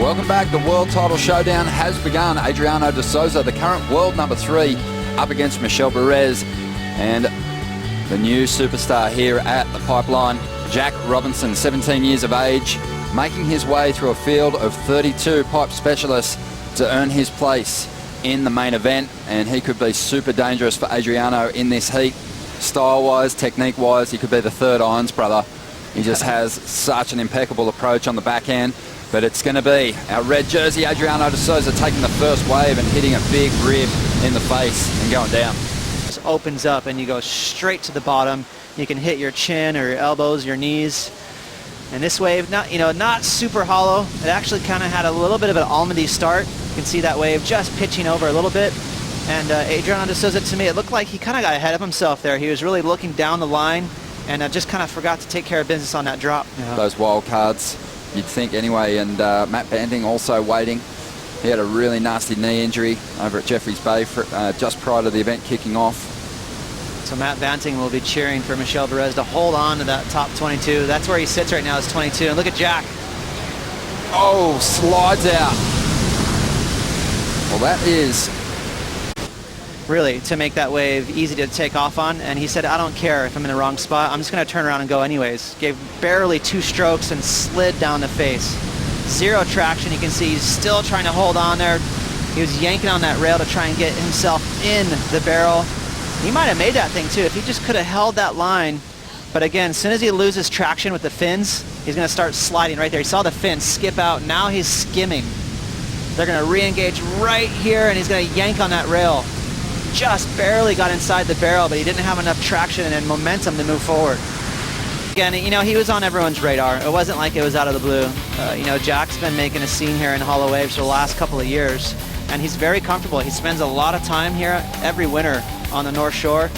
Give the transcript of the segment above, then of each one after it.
Welcome back. The world title showdown has begun. Adriano de Souza, the current world number 3, up against Michel Bourez, and the new superstar here at the pipeline, Jack Robinson, 17 years of age, making his way through a field of 32 pipe specialists to earn his place in the main event. And he could be super dangerous for Adriano in this heat. Style-wise, technique-wise, he could be the third irons brother. He just has such an impeccable approach on the backhand. But it's going to be our red jersey, Adriano de Souza, taking the first wave and hitting a big rib in the face and going down. Just opens up and you go straight to the bottom. You can hit your chin or your elbows, your knees. And this wave, not super hollow. It actually kind of had a little bit of an almondy start. You can see that wave just pitching over a little bit. And Adriano de Souza, to me, it looked like he kind of got ahead of himself there. He was really looking down the line and just kind of forgot to take care of business on that drop. Yeah. Those wild cards, you'd think anyway. And Matt Banting also waiting. He had a really nasty knee injury over at Jeffreys Bay just prior to the event kicking off. So Matt Banting will be cheering for Michel Bourez to hold on to that top 22. That's where he sits right now, is 22. And look at Jack. Oh, slides out. Well, that is really to make that wave easy to take off on. And he said, I don't care if I'm in the wrong spot. I'm just going to turn around and go anyways. Gave barely 2 strokes and slid down the face. Zero traction. You can see he's still trying to hold on there. He was yanking on that rail to try and get himself in the barrel. He might have made that thing too if he just could have held that line. But again, as soon as he loses traction with the fins, he's going to start sliding right there. He saw the fin skip out. Now he's skimming. They're going to re-engage right here, and he's going to yank on that rail. Just barely got inside the barrel, but he didn't have enough traction and momentum to move forward. Again, he was on everyone's radar. It wasn't like it was out of the blue. Jack's been making a scene here in hollow waves for the last couple of years, and he's very comfortable. He spends a lot of time here every winter on the North Shore,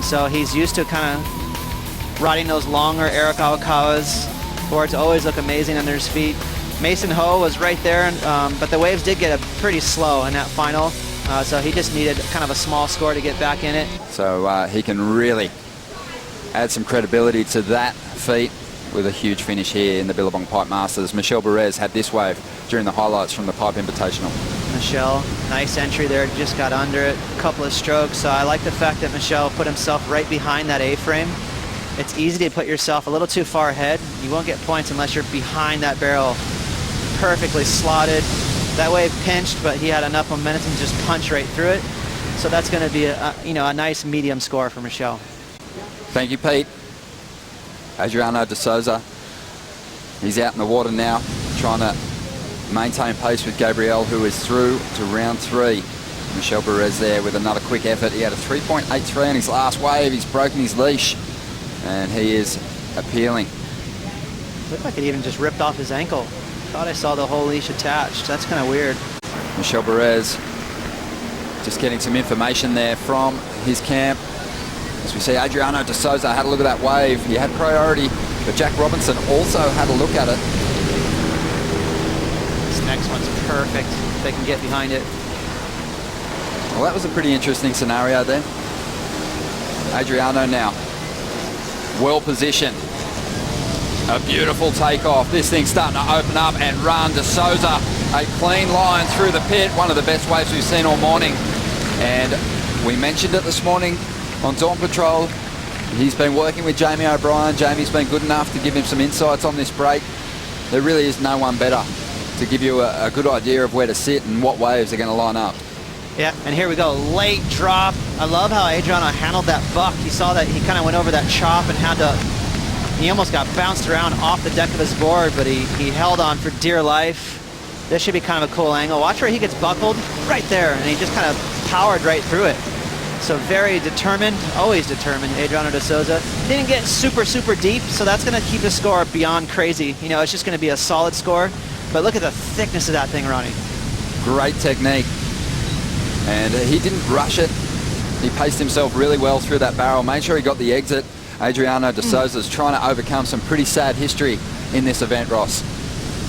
so he's used to kind of riding those longer Eric Awakawas. Boards always look amazing under his feet. Mason Ho was right there, but the waves did get pretty slow in that final. So he just needed kind of a small score to get back in it. So he can really add some credibility to that feat with a huge finish here in the Billabong Pipe Masters. Michel Bourez had this wave during the highlights from the Pipe Invitational. Michel, nice entry there, just got under it, a couple of strokes. So I like the fact that Michel put himself right behind that A-frame. It's easy to put yourself a little too far ahead. You won't get points unless you're behind that barrel. Perfectly slotted. That wave pinched, but he had enough momentum to just punch right through it. So that's going to be a nice medium score for Michel. Thank you, Pete. Adriano de Souza, he's out in the water now, trying to maintain pace with Gabriel, who is through to round 3. Michel Bourez there with another quick effort. He had a 3.83 on his last wave. He's broken his leash, and he is appealing. Looked like it even just ripped off his ankle. Thought I saw the whole leash attached. That's kind of weird. Michel Bourez just getting some information there from his camp. As we see, Adriano de Souza had a look at that wave. He had priority, but Jack Robinson also had a look at it. This next one's perfect. If they can get behind it. Well, that was a pretty interesting scenario there. Adriano now well positioned. A beautiful takeoff. This thing's starting to open up and run. De Souza, a clean line through the pit. One of the best waves we've seen all morning. And we mentioned it this morning on Dawn Patrol. He's been working with Jamie O'Brien. Jamie's been good enough to give him some insights on this break. There really is no one better to give you a good idea of where to sit and what waves are going to line up. Yeah, and here we go, late drop. I love how Adriano handled that buck. You saw that he kind of went over that chop and he almost got bounced around off the deck of his board, but he held on for dear life. This should be kind of a cool angle. Watch where he gets buckled, right there, and he just kind of powered right through it. So very determined, always determined, Adriano de Souza. Didn't get super, super deep, so that's going to keep the score beyond crazy. It's just going to be a solid score. But look at the thickness of that thing, Ronnie. Great technique. And he didn't rush it. He paced himself really well through that barrel, made sure he got the exit. Adriano de Souza's trying to overcome some pretty sad history in this event, Ross.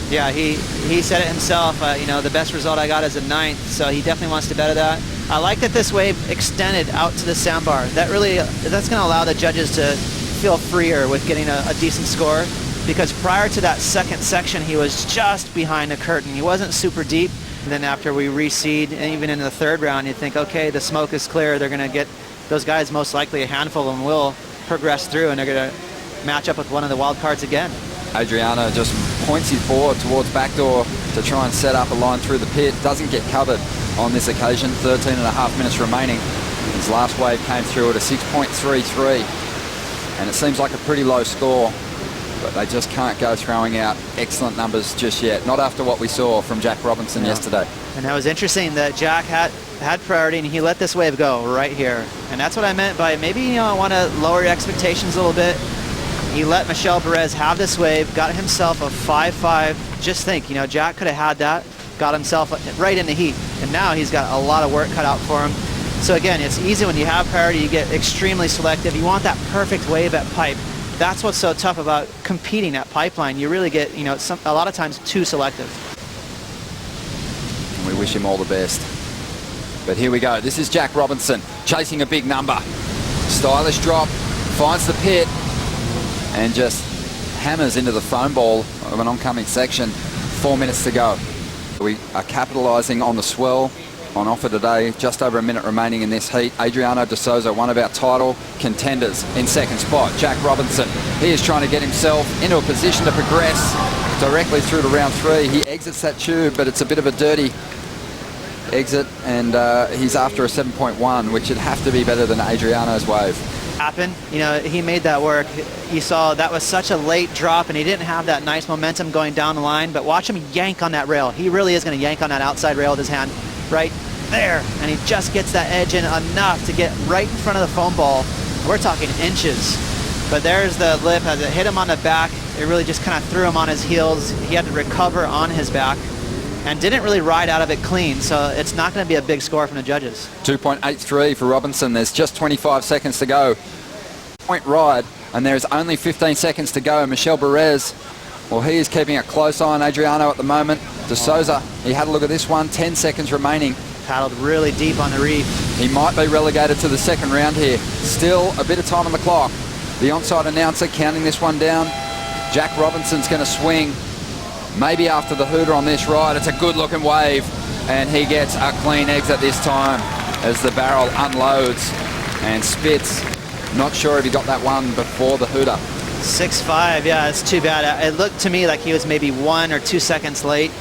Yeah, he said it himself, the best result I got is a 9th, so he definitely wants to better that. I like that this wave extended out to the sandbar. That's going to allow the judges to feel freer with getting a decent score. because prior to that second section, he was just behind the curtain. He wasn't super deep. And then after we reseed, and even in the third round, you think, okay, the smoke is clear. They're going to get those guys, most likely a handful of them will progress through, and they're going to match up with one of the wild cards again. Adriano just points his board towards backdoor to try and set up a line through the pit. Doesn't get covered on this occasion. 13.5 minutes remaining. His last wave came through at a 6.33, and it seems like a pretty low score, but they just can't go throwing out excellent numbers just yet. Not after what we saw from Jack Robinson yesterday. And that was interesting that Jack had priority, and he let this wave go right here. And that's what I meant by maybe, I want to lower your expectations a little bit. He let Michel Bourez have this wave, got himself a 5-5. Just think, Jack could have had that, got himself right in the heat. And now he's got a lot of work cut out for him. So again, it's easy when you have priority, you get extremely selective. You want that perfect wave at pipe. That's what's so tough about competing at pipeline. You really get, a lot of times too selective. We wish him all the best. But here we go. This is Jack Robinson chasing a big number. Stylish drop, finds the pit, and just hammers into the foam ball of an oncoming section. 4 minutes to go. We are capitalising on the swell on offer today. Just over a minute remaining in this heat. Adriano de Souza, one of our title contenders, in second spot. Jack Robinson, he is trying to get himself into a position to progress directly through to round 3. He exits that tube, but it's a bit of a dirty exit, and he's after a 7.1, which would have to be better than Adriano's wave. Happen, he made that work. You saw that was such a late drop, and he didn't have that nice momentum going down the line, but watch him yank on that rail. He really is going to yank on that outside rail with his hand right there, and he just gets that edge in enough to get right in front of the foam ball. We're talking inches, but there's the lip. As it hit him on the back, it really just kind of threw him on his heels. He had to recover on his back and didn't really ride out of it clean, so it's not going to be a big score from the judges. 2.83 for Robinson. There's just 25 seconds to go. Point ride, and there's only 15 seconds to go. Michel Bourez, well, he is keeping a close eye on Adriano at the moment. De Souza, he had a look at this one. 10 seconds remaining. Paddled really deep on the reef. He might be relegated to the second round here. Still a bit of time on the clock. The onside announcer counting this one down. Jack Robinson's going to swing. Maybe after the hooter on this ride. It's a good looking wave, and he gets a clean exit this time as the barrel unloads and spits. Not sure if he got that one before the hooter. 6.5, yeah, it's too bad. It looked to me like he was maybe 1 or 2 seconds late.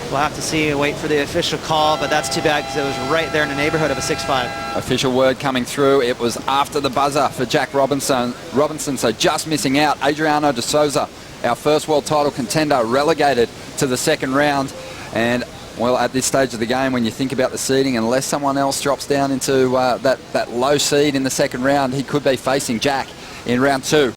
We'll have to see, wait for the official call, but that's too bad because it was right there in the neighborhood of a 6.5. Official word coming through. It was after the buzzer for Jack Robinson, so just missing out. Adriano de Souza, our first world title contender, relegated to the second round. And, well, at this stage of the game, when you think about the seeding, unless someone else drops down into that low seed in the second round, he could be facing Jack in round 2.